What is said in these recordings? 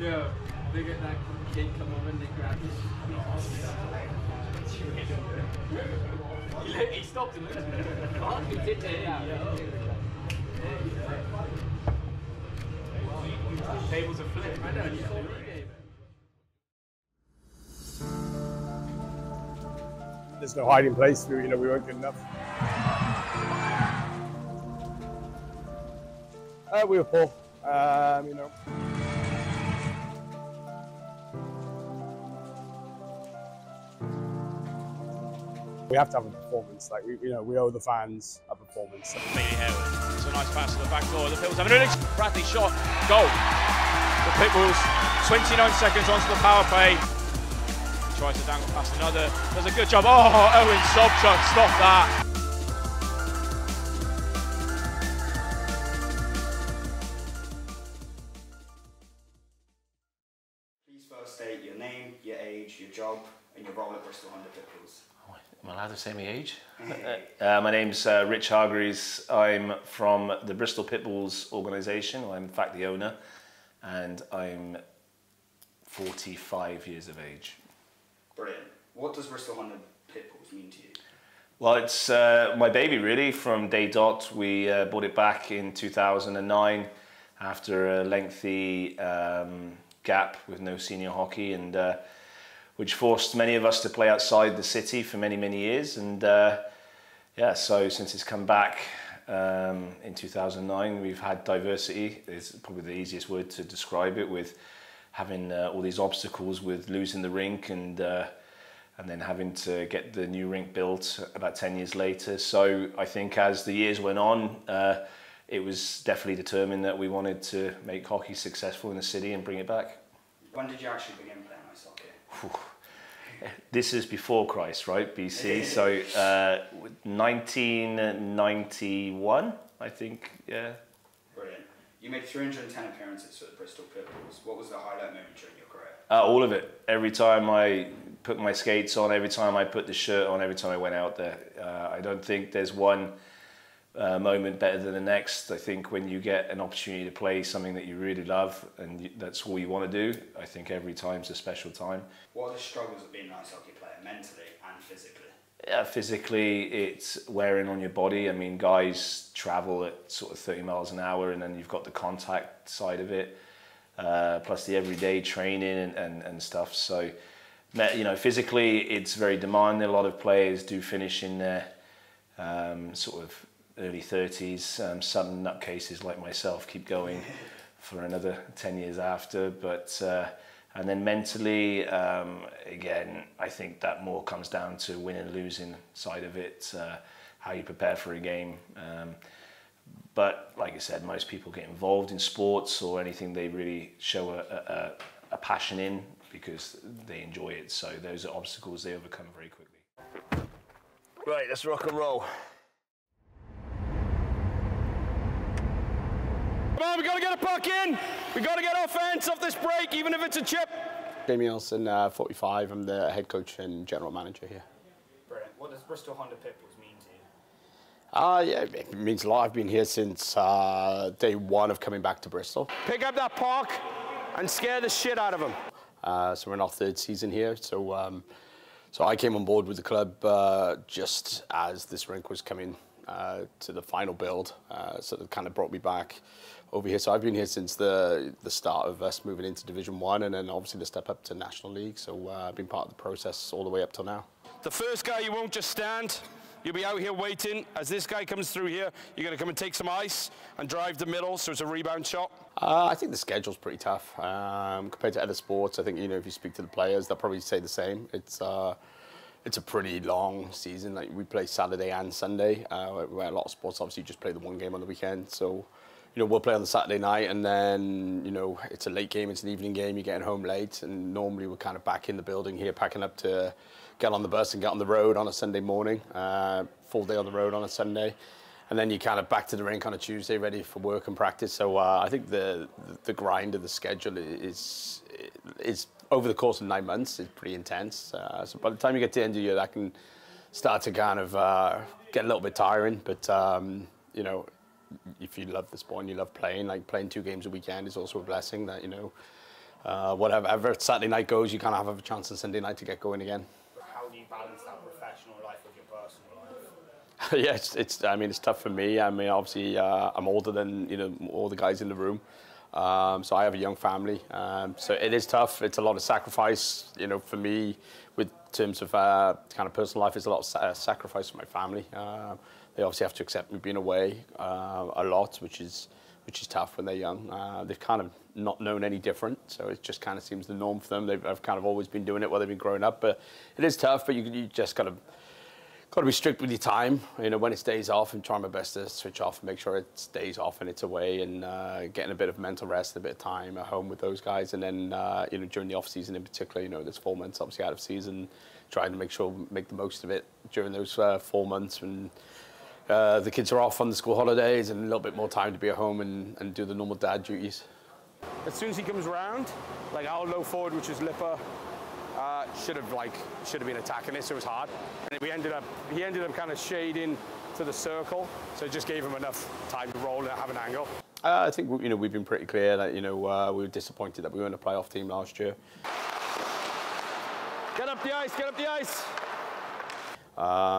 Yeah, they get that kid come over and they grab his. He stopped and looked at me. He did it, yeah. Tables are flipped. I know, you saw the game. There's no hiding place. We weren't good enough. We were poor. We have to have a performance. Like we owe the fans a performance. It's a nice pass to the back door. The Pitbulls have an Bradley shot. Goal. The Pitbulls 29 seconds onto the power play. Tries to dangle past another. Does a good job. Oh, Owen Sobchuk, stop that. Please first state your name, your age, your job, and your role at Bristol Honda Pitbulls. Am I allowed to say my age? My name's Rich Hargreaves. I'm from the Bristol Pitbulls organisation. I'm in fact the owner, and I'm 45 years of age. Brilliant. What does Bristol Honda Pitbulls mean to you? Well, it's my baby really from day dot. We bought it back in 2009 after a lengthy gap with no senior hockey, and which forced many of us to play outside the city for many, many years. And yeah, so since it's come back in 2009, we've had diversity, is probably the easiest word to describe it, with having all these obstacles with losing the rink and then having to get the new rink built about 10 years later. So I think as the years went on, it was definitely determined that we wanted to make hockey successful in the city and bring it back. When did you actually begin playing ice hockey? This is before Christ, right? BC. So 1991, I think, yeah. Brilliant. You made 310 appearances for the Bristol Pitbulls. What was the highlight moment during your career? All of it. Every time I put my skates on, every time I put the shirt on, every time I went out there. I don't think there's one moment better than the next. I think when you get an opportunity to play something that you really love and that's all you want to do, I think every time's a special time. What are the struggles of being an ice hockey player, mentally and physically? Yeah, physically it's wearing on your body. I mean, guys travel at sort of 30 miles an hour, and then you've got the contact side of it, plus the everyday training and stuff. So, physically it's very demanding. A lot of players do finish in their sort of early 30s. Some nutcases like myself keep going for another 10 years after, but and then mentally, again, I think that more comes down to winning and losing side of it, how you prepare for a game. But like I said, most people get involved in sports or anything they really show a passion in because they enjoy it. So those are obstacles they overcome very quickly. Right, let's rock and roll. Come on, we got to get a puck in. We got to get offense off this break, even if it's a chip. Jamie Olsen, 45. I'm the head coach and general manager here. Brilliant. What does Bristol Honda Pitbulls mean to you? Yeah, it means a lot. I've been here since day one of coming back to Bristol. Pick up that puck and scare the shit out of them. So we're in our third season here. So I came on board with the club just as this rink was coming to the final build. So it kind of brought me back over here. So I've been here since the start of us moving into Division 1 and then obviously the step up to National League. So I've been part of the process all the way up till now. The first guy, you won't just stand. You'll be out here waiting. As this guy comes through here, you're going to come and take some ice and drive the middle, so it's a rebound shot. I think the schedule's pretty tough compared to other sports. I think, if you speak to the players, they'll probably say the same. It's a pretty long season. Like we play Saturday and Sunday, where a lot of sports obviously just play the one game on the weekend. So, we'll play on the Saturday night, and then, it's a late game, it's an evening game, you're getting home late, and normally we're kind of back in the building here, packing up to get on the bus and get on the road on a Sunday morning, full day on the road on a Sunday, and then you're kind of back to the rink on a Tuesday, ready for work and practice. So I think the grind of the schedule is over the course of 9 months is pretty intense. So by the time you get to the end of the year, that can start to kind of get a little bit tiring. But if you love the sport and you love playing, like playing 2 games a weekend is also a blessing. That whatever Saturday night goes, you kind of have a chance on Sunday night to get going again. How do you balance that professional life with your personal life? Yeah, I mean, it's tough for me. I mean, obviously, I'm older than all the guys in the room, so I have a young family. So it is tough. It's a lot of sacrifice, for me. With terms of kind of personal life, it's a lot of sacrifice for my family. They obviously have to accept me being away a lot, which is tough when they're young. They've kind of not known any different, so it just kind of seems the norm for them. I've kind of always been doing it while they've been growing up, but it is tough. But you just got to be strict with your time. When it's days off, and trying my best to switch off and make sure it's days off and it's away, and getting a bit of mental rest, a bit of time at home with those guys. And then during the off season in particular, there's 4 months obviously out of season, trying to make the most of it during those 4 months when the kids are off on the school holidays, and a little bit more time to be at home and do the normal dad duties. As soon as he comes around, like our low forward, which is Lipper, should have been attacking this. So it was hard, and he ended up kind of shading to the circle, so it just gave him enough time to roll and have an angle. I think we've been pretty clear that we were disappointed that we weren't a playoff team last year. Get up the ice! Get up the ice!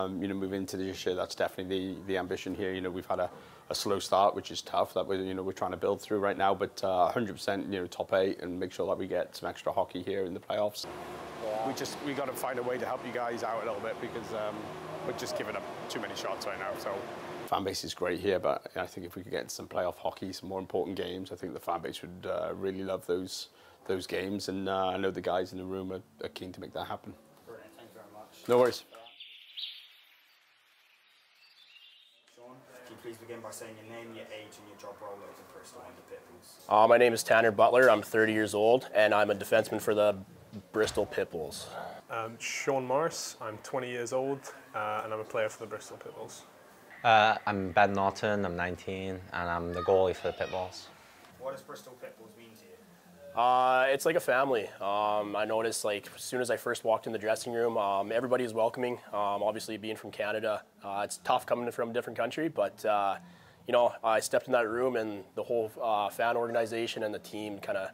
Moving into this year, that's definitely the ambition here. We've had a slow start, which is tough, that we're trying to build through right now, but 100% top 8 and make sure that we get some extra hockey here in the playoffs. We got to find a way to help you guys out a little bit, because we're just giving up too many shots right now. So fan base is great here, but I think if we could get some playoff hockey, some more important games, I think the fan base would really love those games, and I know the guys in the room are keen to make that happen. Brilliant, thank you very much. No worries. Can you please begin by saying your name, your age, and your job role at the Bristol Honda Pitbulls? My name is Tanner Butler. I'm 30 years old, and I'm a defenseman for the Bristol Pitbulls. Sean Morris. I'm 20 years old, and I'm a player for the Bristol Pitbulls. I'm Ben Norton. I'm 19, and I'm the goalie for the Pitbulls. What does Bristol Pitbulls mean to you? It's like a family. I noticed, as soon as I first walked in the dressing room, everybody is welcoming. Obviously, being from Canada, it's tough coming from a different country, but I stepped in that room, and the whole fan organization and the team kind of,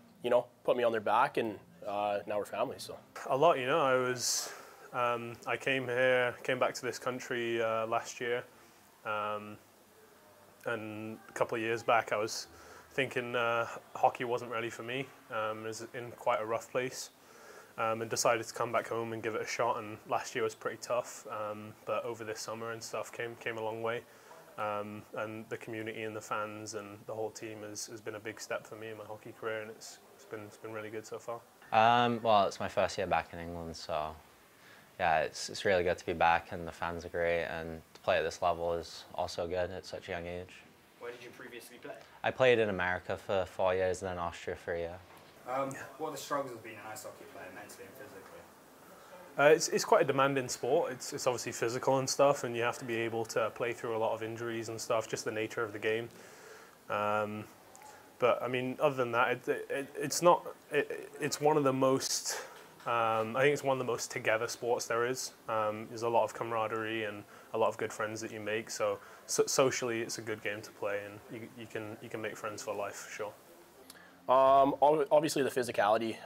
put me on their back, and now we're family. So a lot, I came back to this country last year, and a couple of years back, I was thinking hockey wasn't really for me. I was in quite a rough place, and decided to come back home and give it a shot. And last year was pretty tough, but over this summer and stuff came a long way. And the community and the fans and the whole team has been a big step for me in my hockey career, and it's been really good so far. Well, it's my first year back in England, so yeah, it's really good to be back, and the fans are great, and to play at this level is also good at such a young age. Where did you previously play? I played in America for 4 years and then Austria for a year. What are the struggles of being an ice hockey player, mentally and physically? It's quite a demanding sport. It's obviously physical and stuff, and you have to be able to play through a lot of injuries and stuff, just the nature of the game. But I mean, other than that, it's one of the most, I think it's one of the most together sports there is. There's a lot of camaraderie and a lot of good friends that you make. So socially, it's a good game to play, and you can make friends for life, for sure. Obviously the physicality.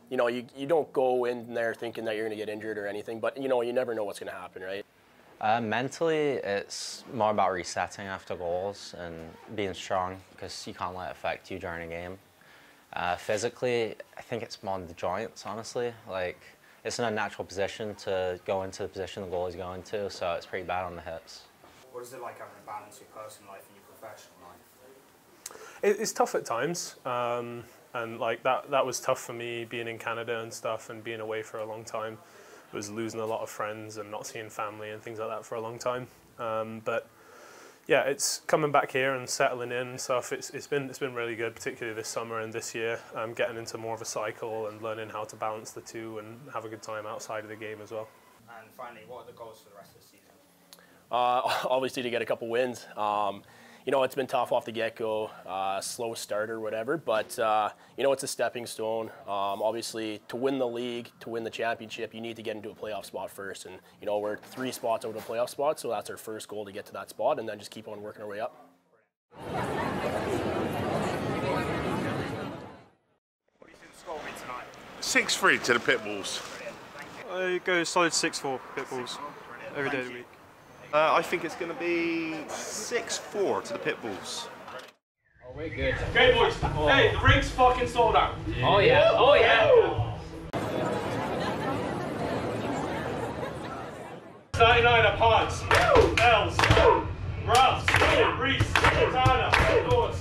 You don't go in there thinking that you're going to get injured or anything, but you never know what's going to happen, right? Mentally, it's more about resetting after goals and being strong, because you can't let it affect you during a game. Physically, I think it's more on the joints, honestly. It's an unnatural position to go into the position the goalie's going to, so it's pretty bad on the hips. What is it like having to balance your personal life and your professional life? It's tough at times, and that was tough for me being in Canada and stuff, and being away for a long time. I was losing a lot of friends and not seeing family and things like that for a long time. But yeah, it's coming back here and settling in and stuff. It's been really good, particularly this summer and this year. Getting into more of a cycle and learning how to balance the two and have a good time outside of the game as well. And finally, what are the goals for the rest of the season? Obviously to get a couple wins. It's been tough off the get-go, slow start or whatever, but it's a stepping stone. Obviously, to win the league, to win the championship, you need to get into a playoff spot first, and we're 3 spots out of a playoff spot, so that's our first goal, to get to that spot, and then just keep on working our way up. What do you think the score 6-3 to the Pitbulls. I go solid 6-4 Pitbulls every day of the week. I think it's going to be 6-4 to the Pitbulls. Oh, we're good. Okay, boys. Hey, the ring's fucking sold out. Oh yeah. Oh yeah. 99 are Pods, Els, Ruffs, Reese, Tana, Lords.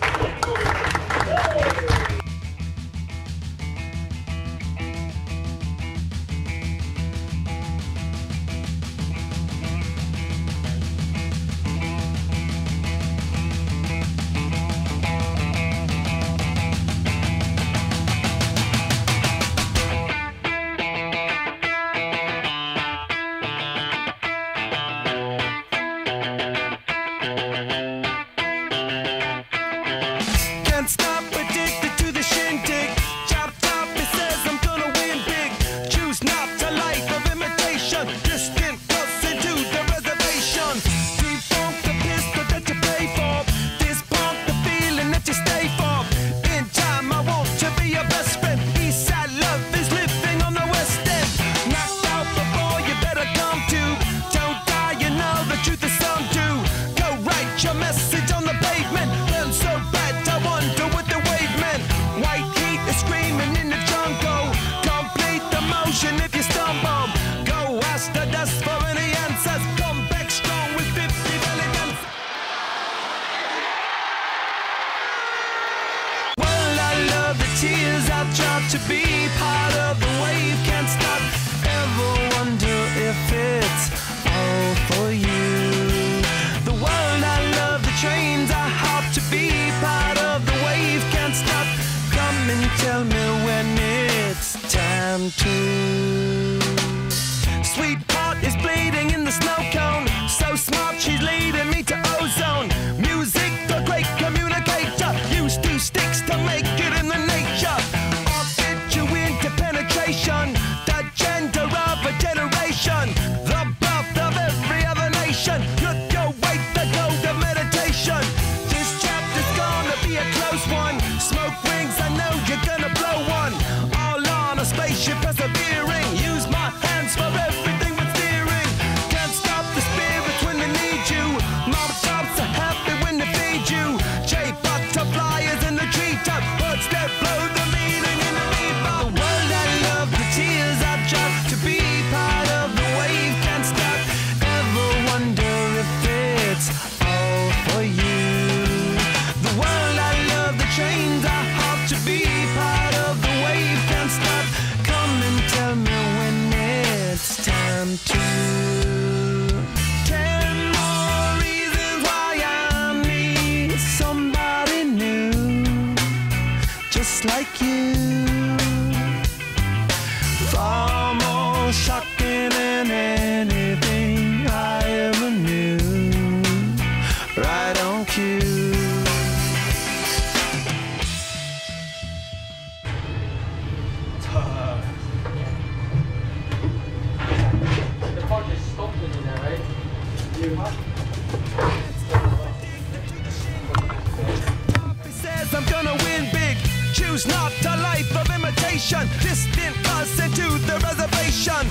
To be part of the wave, can't stop, ever wonder if it's all for you. The world I love, the trains I hop, to be part of the wave, can't stop. Come and tell me when it's time to. Sweetheart is bleeding in the snow cone, so smart she's leading me to ozone. Music, the great communicator, used two sticks to make it in the nature. Penetration, the gender of a generation, the birth of every other nation. Look your way, the code of meditation. This chapter's gonna be a close one. Smoke rings, I know you're gonna blow one. All on a spaceship persevering. Use my hands for everything but steering. Can't stop the spirits when they need you. Mom tops are happy when they feed you. J butterflies in the treetop. Birds that blow the meaning in the meatball. The world I love, the tears I drop, to be part of the wave, can't stop. Ever wonder if it's all for you. The world I love, the trains I hop, to be part of the wave, can't stop. Come and tell me when it's time to. 10 more reasons why I need somebody new, just like you. Far more shocking than anything I ever knew. Right on cue. The pod just stopped in there, right? Says I'm gonna win big. Choose not a life of imitation. Distant us into the reservation.